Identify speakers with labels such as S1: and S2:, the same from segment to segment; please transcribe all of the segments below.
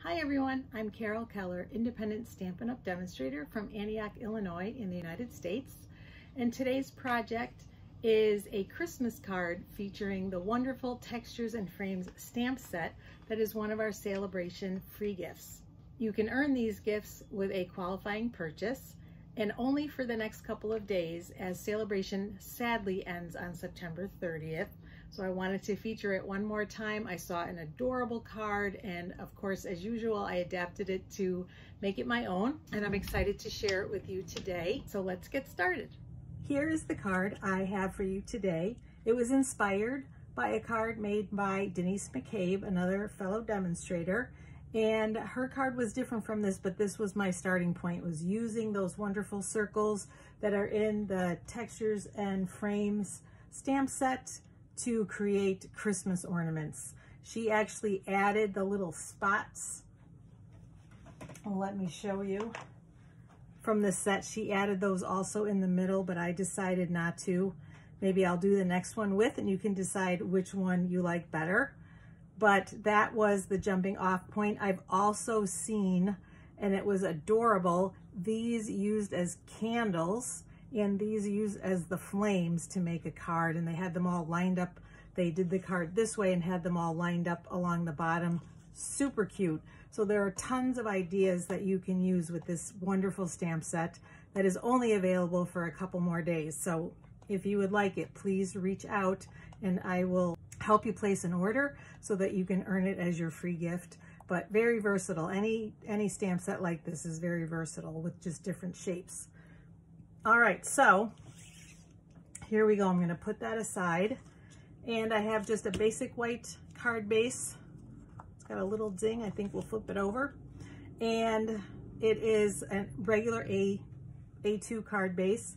S1: Hi everyone, I'm Carol Keller, independent Stampin' Up! Demonstrator from Antioch, Illinois in the United States. And today's project is a Christmas card featuring the wonderful Textures and Frames stamp set that is one of our Celebration free gifts. You can earn these gifts with a qualifying purchase and only for the next couple of days, as Celebration sadly ends on September 30th. So I wanted to feature it one more time. I saw an adorable card, and of course, as usual, I adapted it to make it my own, and I'm excited to share it with you today. So let's get started. Here is the card I have for you today. It was inspired by a card made by Denise McCabe, another fellow demonstrator, and her card was different from this, but this was my starting point, was using those wonderful circles that are in the Textures and Frames stamp set to create Christmas ornaments. She actually added the little spots. Let me show you. From the set, she added those also in the middle, but I decided not to. Maybe I'll do the next one with, and you can decide which one you like better. But that was the jumping off point. I've also seen, and it was adorable, these used as candles, and these used as the flames to make a card, and they had them all lined up. They did the card this way and had them all lined up along the bottom. Super cute. So there are tons of ideas that you can use with this wonderful stamp set that is only available for a couple more days. So if you would like it, please reach out and I will help you place an order so that you can earn it as your free gift. But very versatile. Any stamp set like this is very versatile with just different shapes. All right, so here we go. I'm going to put that aside, and I have just a basic white card base. It's got a little ding. I think we'll flip it over, and it is a regular A2 card base,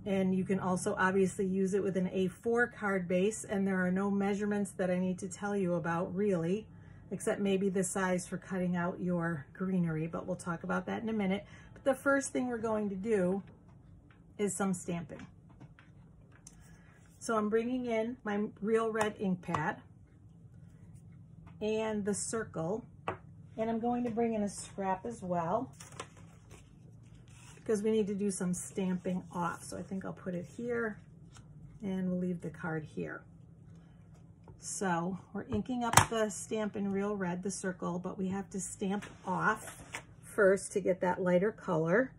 S1: and you can also obviously use it with an A4 card base, and there are no measurements that I need to tell you about really, except maybe the size for cutting out your greenery, but we'll talk about that in a minute. But the first thing we're going to do is some stamping. So I'm bringing in my Real Red ink pad and the circle, and I'm going to bring in a scrap as well because we need to do some stamping off. So I think I'll put it here and we'll leave the card here. So we're inking up the stamp in Real Red, the circle, but we have to stamp off first to get that lighter color.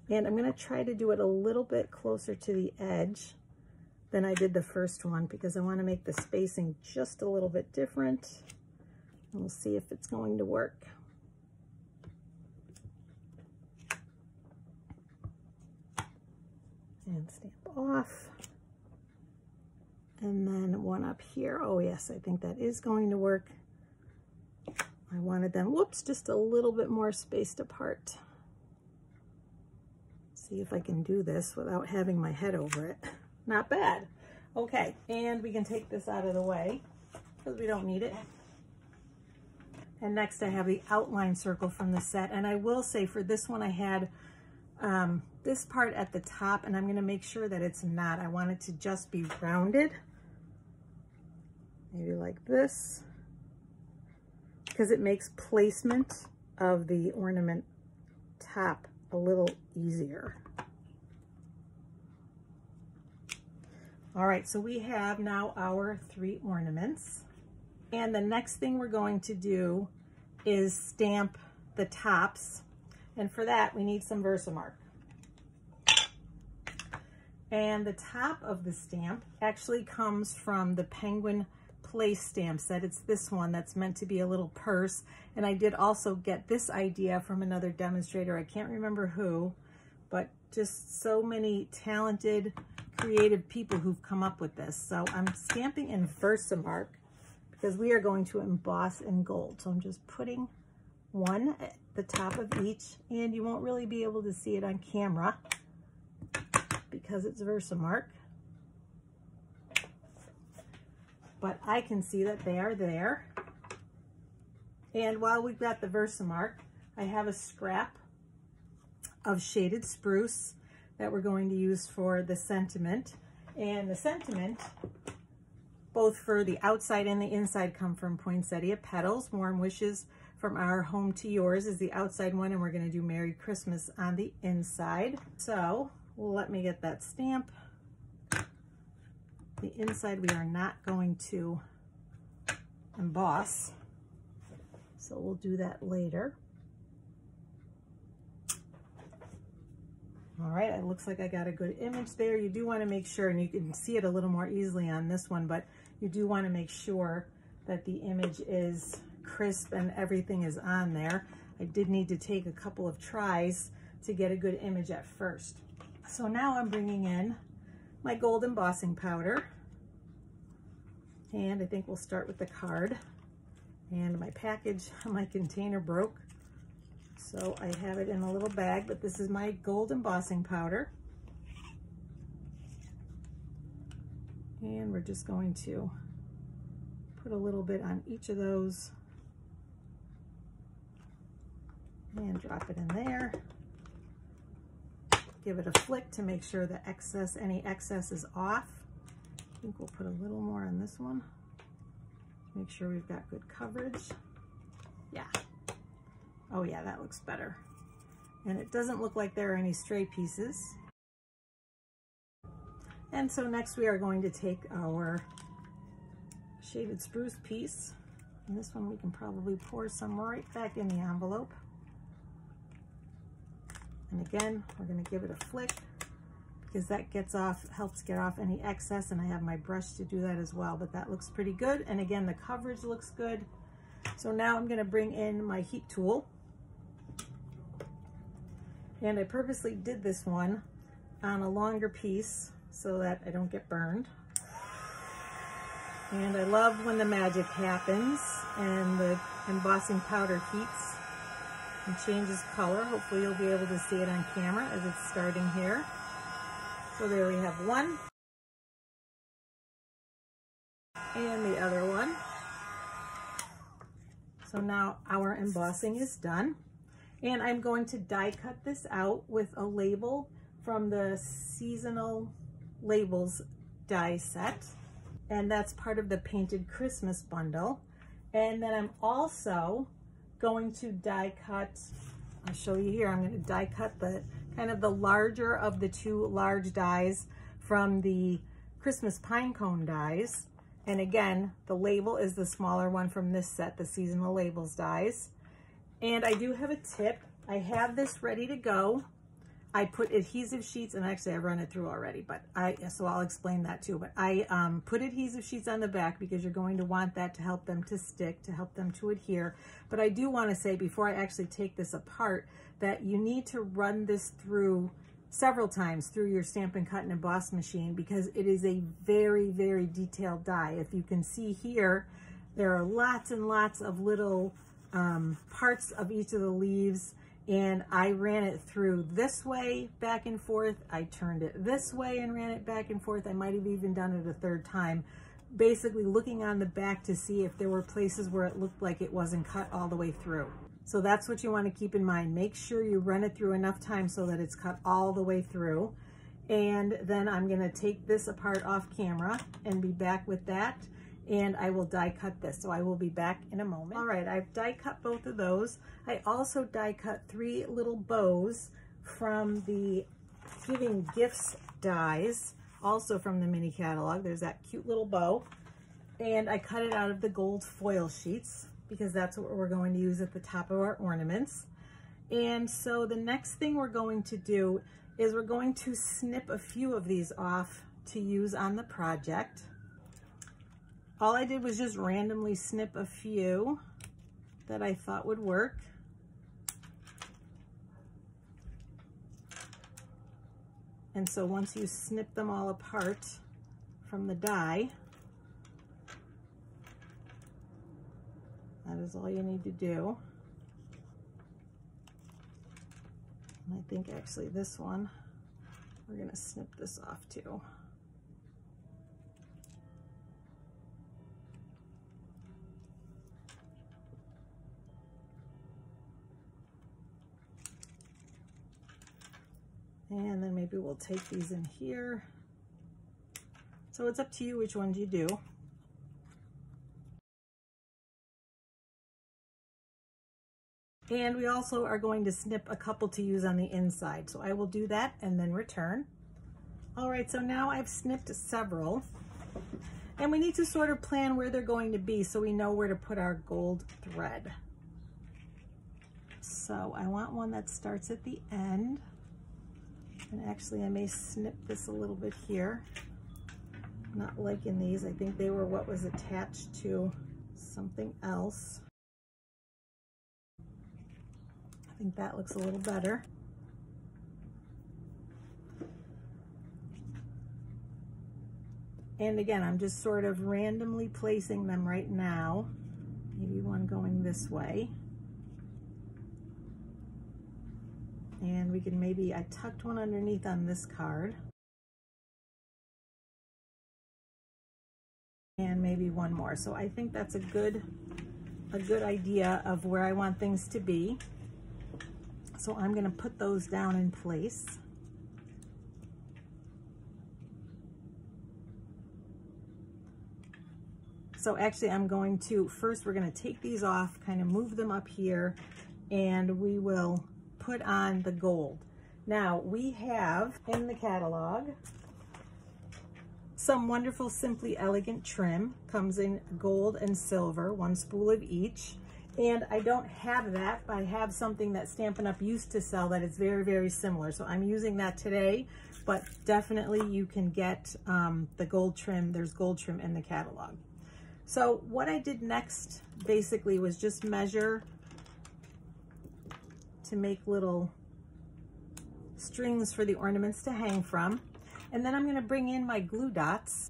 S1: And I'm going to try to do it a little bit closer to the edge than I did the first one because I want to make the spacing just a little bit different. And we'll see if it's going to work. And stamp off. And then one up here. Oh yes, I think that is going to work. I wanted them, whoops, just a little bit more spaced apart. See if I can do this without having my head over it. Not bad. Okay, and we can take this out of the way because we don't need it. And next I have the outline circle from the set. And I will say for this one I had this part at the top, and I'm going to make sure that it's not. I want it to just be rounded. Maybe like this, because it makes placement of the ornament top a little easier. All right, so we have now our 3 ornaments. And the next thing we're going to do is stamp the tops. And for that, we need some Versamark. And the top of the stamp actually comes from the Penguin Place stamp set. It's this one that's meant to be a little purse. And I did also get this idea from another demonstrator. I can't remember who, but just so many talented, creative people who've come up with this. So I'm stamping in Versamark because we are going to emboss in gold. So I'm just putting one at the top of each, and you won't really be able to see it on camera because it's Versamark. But I can see that they are there. And while we've got the Versamark, I have a scrap of shaded spruce that we're going to use for the sentiment. And the sentiment, both for the outside and the inside, come from Poinsettia Petals, Warm Wishes from our Home to Yours is the outside one, and we're going to do Merry Christmas on the inside. So let me get that stamp. The inside we are not going to emboss, so we'll do that later. All right, it looks like I got a good image there. You do want to make sure, and you can see it a little more easily on this one, but you do want to make sure that the image is crisp and everything is on there. I did need to take a couple of tries to get a good image at first. So now I'm bringing in my gold embossing powder, and I think we'll start with the card. And my package, my container broke, so I have it in a little bag, but this is my gold embossing powder. And we're just going to put a little bit on each of those and drop it in there. Give it a flick to make sure the excess, any excess is off. I think we'll put a little more on this one. Make sure we've got good coverage. Yeah. Oh yeah, that looks better. And it doesn't look like there are any stray pieces. And so next we are going to take our shaded spruce piece. And this one we can probably pour some right back in the envelope. And again, we're going to give it a flick because that gets off, helps get off any excess, and I have my brush to do that as well, but that looks pretty good. And again, the coverage looks good. So now I'm going to bring in my heat tool. And I purposely did this one on a longer piece so that I don't get burned. And I love when the magic happens and the embossing powder heats and changes color. Hopefully you'll be able to see it on camera as it's starting here. So there we have one. And the other one. So now our embossing is done. And I'm going to die cut this out with a label from the seasonal labels die set. And that's part of the Painted Christmas bundle. And then I'm also going to die cut, I'll show you here, I'm going to die cut the kind of the larger of the two large dies from the Christmas Pinecone dies. And again, the label is the smaller one from this set, the seasonal labels dies. And I do have a tip. I have this ready to go. I put adhesive sheets, and actually I've run it through already, but so I'll explain that too. But I put adhesive sheets on the back because you're going to want that to help them to stick, to help them to adhere. But I do want to say before I actually take this apart that you need to run this through several times through your Stampin' Cut and Emboss machine because it is a very, very detailed die. If you can see here, there are lots and lots of little parts of each of the leaves. And I ran it through this way, back and forth. I turned it this way and ran it back and forth. I might have even done it a third time, basically looking on the back to see if there were places where it looked like it wasn't cut all the way through. So that's what you want to keep in mind. Make sure you run it through enough times so that it's cut all the way through. And then I'm going to take this apart off camera and be back with that. And I will die cut this. So I will be back in a moment. All right, I've die cut both of those. I also die cut 3 little bows from the Giving Gifts dies, also from the mini catalog. There's that cute little bow. And I cut it out of the gold foil sheets because that's what we're going to use at the top of our ornaments. And so the next thing we're going to do is we're going to snip a few of these off to use on the project. All I did was just randomly snip a few that I thought would work. And so once you snip them all apart from the die, that is all you need to do. And I think actually this one, we're going to snip this off too. And then maybe we'll take these in here. So it's up to you which ones you do. And we also are going to snip a couple to use on the inside. So I will do that and then return. All right, so now I've snipped several. And we need to sort of plan where they're going to be so we know where to put our gold thread. So I want one that starts at the end. And actually I may snip this a little bit here. Not liking these. I think they were what was attached to something else. I think that looks a little better. And again, I'm just sort of randomly placing them right now. Maybe one going this way. And we can maybe, I tucked one underneath on this card. And maybe one more. So I think that's a good idea of where I want things to be. So I'm gonna put those down in place. So actually I'm going to, first we're gonna take these off, kind of move them up here, and we will put on the gold. Now we have in the catalog some wonderful Simply Elegant trim. Comes in gold and silver, 1 spool of each. And I don't have that, but I have something that Stampin' Up! Used to sell that is very, very similar. So I'm using that today, but definitely you can get the gold trim. There's gold trim in the catalog. So what I did next basically was just measure to make little strings for the ornaments to hang from. And then I'm gonna bring in my glue dots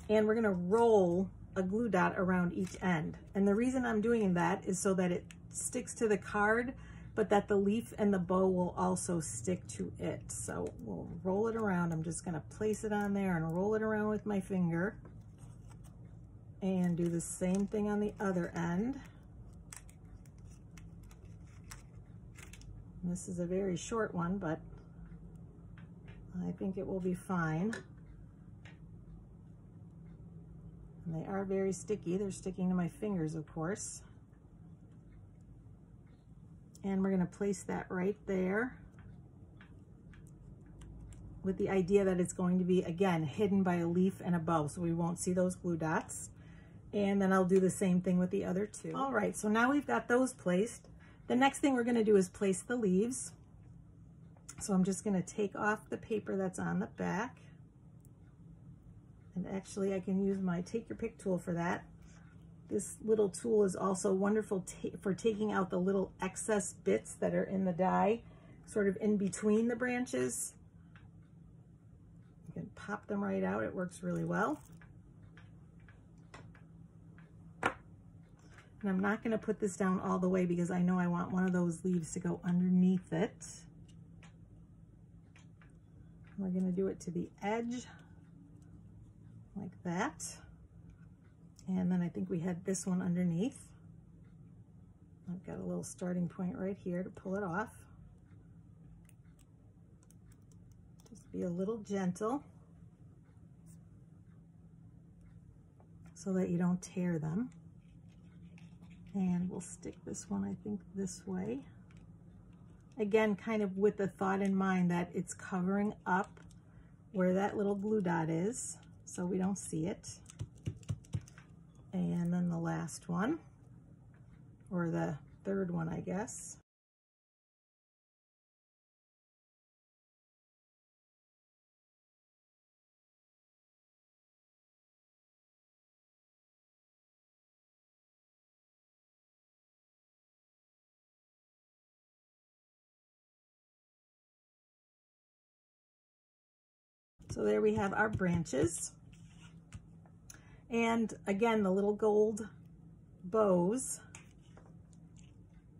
S1: and we're gonna roll a glue dot around each end. And the reason I'm doing that is so that it sticks to the card, but that the leaf and the bow will also stick to it. So we'll roll it around. I'm just gonna place it on there and roll it around with my finger. And do the same thing on the other end. This is a very short one, but I think it will be fine. And they are very sticky. They're sticking to my fingers, of course. And we're gonna place that right there with the idea that it's going to be, again, hidden by a leaf and a bow, so we won't see those glue dots. And then I'll do the same thing with the other two. All right, so now we've got those placed. The next thing we're gonna do is place the leaves. So I'm just gonna take off the paper that's on the back. And actually I can use my take your pick tool for that. This little tool is also wonderful for taking out the little excess bits that are in the die, sort of in between the branches. You can pop them right out, it works really well. And I'm not gonna put this down all the way because I know I want one of those leaves to go underneath it. We're gonna do it to the edge, like that. And then I think we had this one underneath. I've got a little starting point right here to pull it off. Just be a little gentle so that you don't tear them. And we'll stick this one, I think, this way. Again, kind of with the thought in mind that it's covering up where that little glue dot is, so we don't see it. And then the last one, or the third one, I guess. So there we have our branches. And again, the little gold bows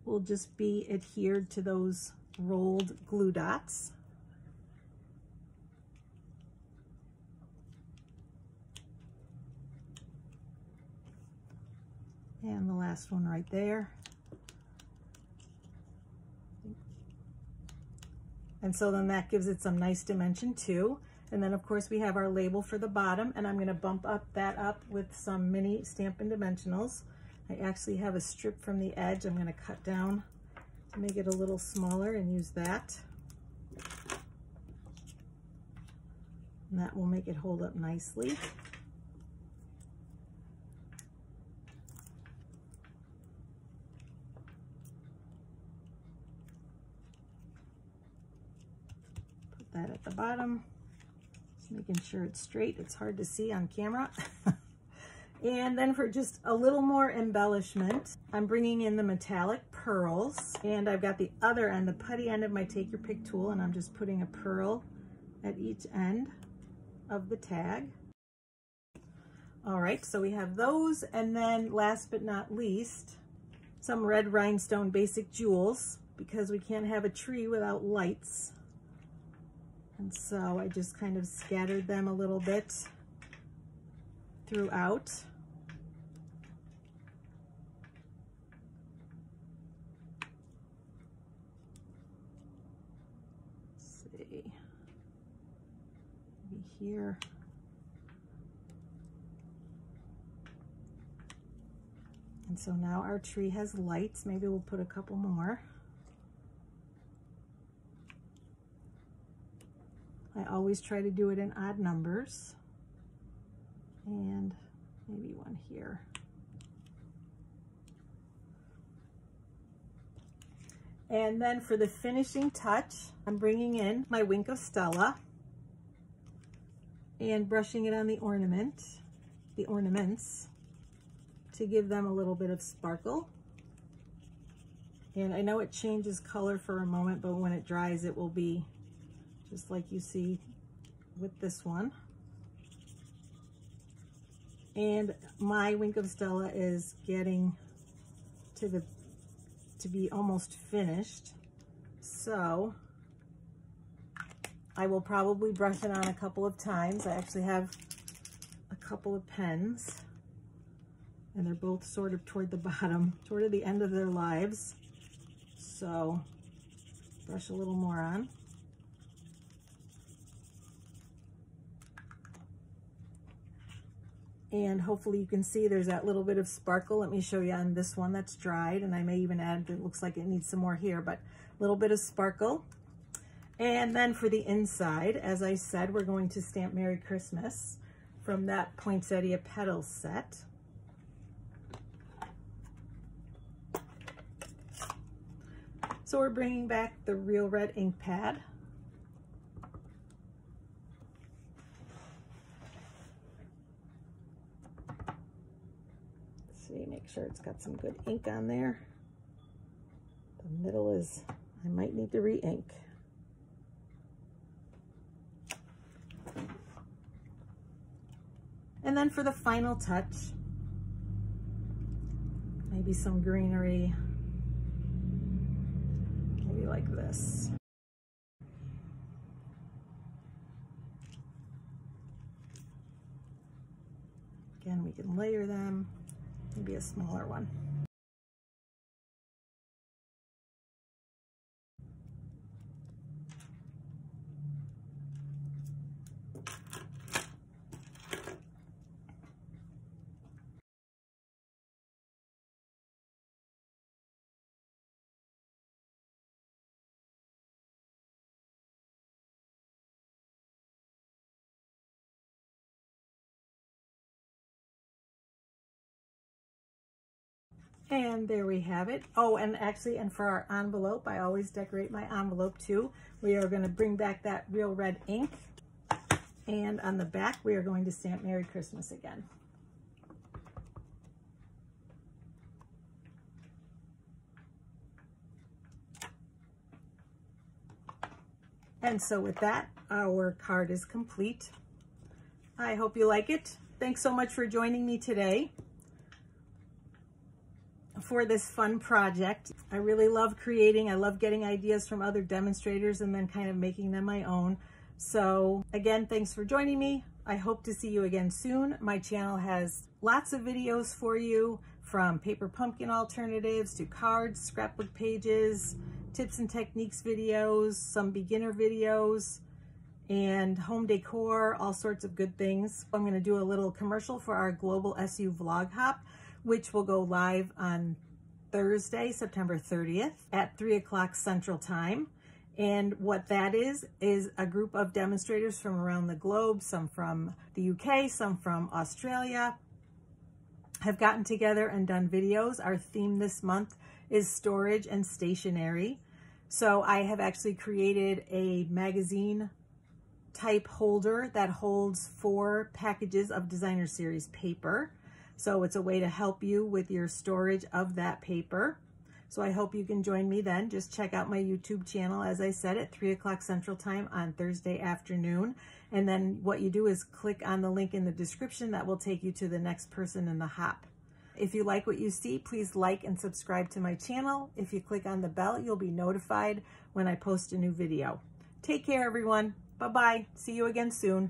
S1: will just be adhered to those rolled glue dots. And the last one right there. And so then that gives it some nice dimension too. And then of course we have our label for the bottom, and I'm gonna bump that up with some mini Stampin' Dimensionals. I actually have a strip from the edge I'm going to cut down to make it a little smaller and use that. And that will make it hold up nicely. Put that at the bottom. Just making sure it's straight. It's hard to see on camera. And then for just a little more embellishment, I'm bringing in the metallic pearls, and I've got the other end, the putty end of my Take Your Pick tool, and I'm just putting a pearl at each end of the tag. All right, so we have those, and then last but not least, some red rhinestone basic jewels, because we can't have a tree without lights. And so I just kind of scattered them a little bit throughout. Here. And so now our tree has lights. Maybe we'll put a couple more. I always try to do it in odd numbers. And maybe one here. And then for the finishing touch, I'm bringing in my Wink of Stella and brushing it on the ornaments, to give them a little bit of sparkle. And I know it changes color for a moment, but when it dries, it will be just like you see with this one. And my Wink of Stella is getting to be almost finished. So I will probably brush it on a couple of times. I actually have a couple of pens, and they're both sort of toward the bottom, toward the end of their lives. So brush a little more on. And hopefully you can see there's that little bit of sparkle. Let me show you on this one that's dried, and I may even add, it looks like it needs some more here, but a little bit of sparkle. And then for the inside, as I said, we're going to stamp Merry Christmas from that Poinsettia Petals set. So we're bringing back the Real Red ink pad. Let's see, make sure it's got some good ink on there. The middle is, I might need to re-ink. And then for the final touch, maybe some greenery, maybe like this. Again, we can layer them, maybe a smaller one. And there we have it. Oh, and actually, and for our envelope, I always decorate my envelope too. We are going to bring back that Real Red ink. And on the back, we are going to stamp Merry Christmas again. And so with that, our card is complete. I hope you like it. Thanks so much for joining me today for this fun project. I really love creating. I love getting ideas from other demonstrators and then kind of making them my own. So again, thanks for joining me. I hope to see you again soon. My channel has lots of videos for you, from paper pumpkin alternatives to cards, scrapbook pages, tips and techniques videos, some beginner videos, and home decor, all sorts of good things. I'm going to do a little commercial for our Global SU Vlog Hop. which will go live on Thursday, September 30th at 3 o'clock Central Time. And what that is a group of demonstrators from around the globe, some from the UK, some from Australia, have gotten together and done videos. Our theme this month is storage and stationery. So I have actually created a magazine type holder that holds 4 packages of designer series paper. So it's a way to help you with your storage of that paper. So I hope you can join me then. Just check out my YouTube channel, as I said, at 3 o'clock Central Time on Thursday afternoon. And then what you do is click on the link in the description that will take you to the next person in the hop. If you like what you see, please like and subscribe to my channel. If you click on the bell, you'll be notified when I post a new video. Take care, everyone. Bye-bye. See you again soon.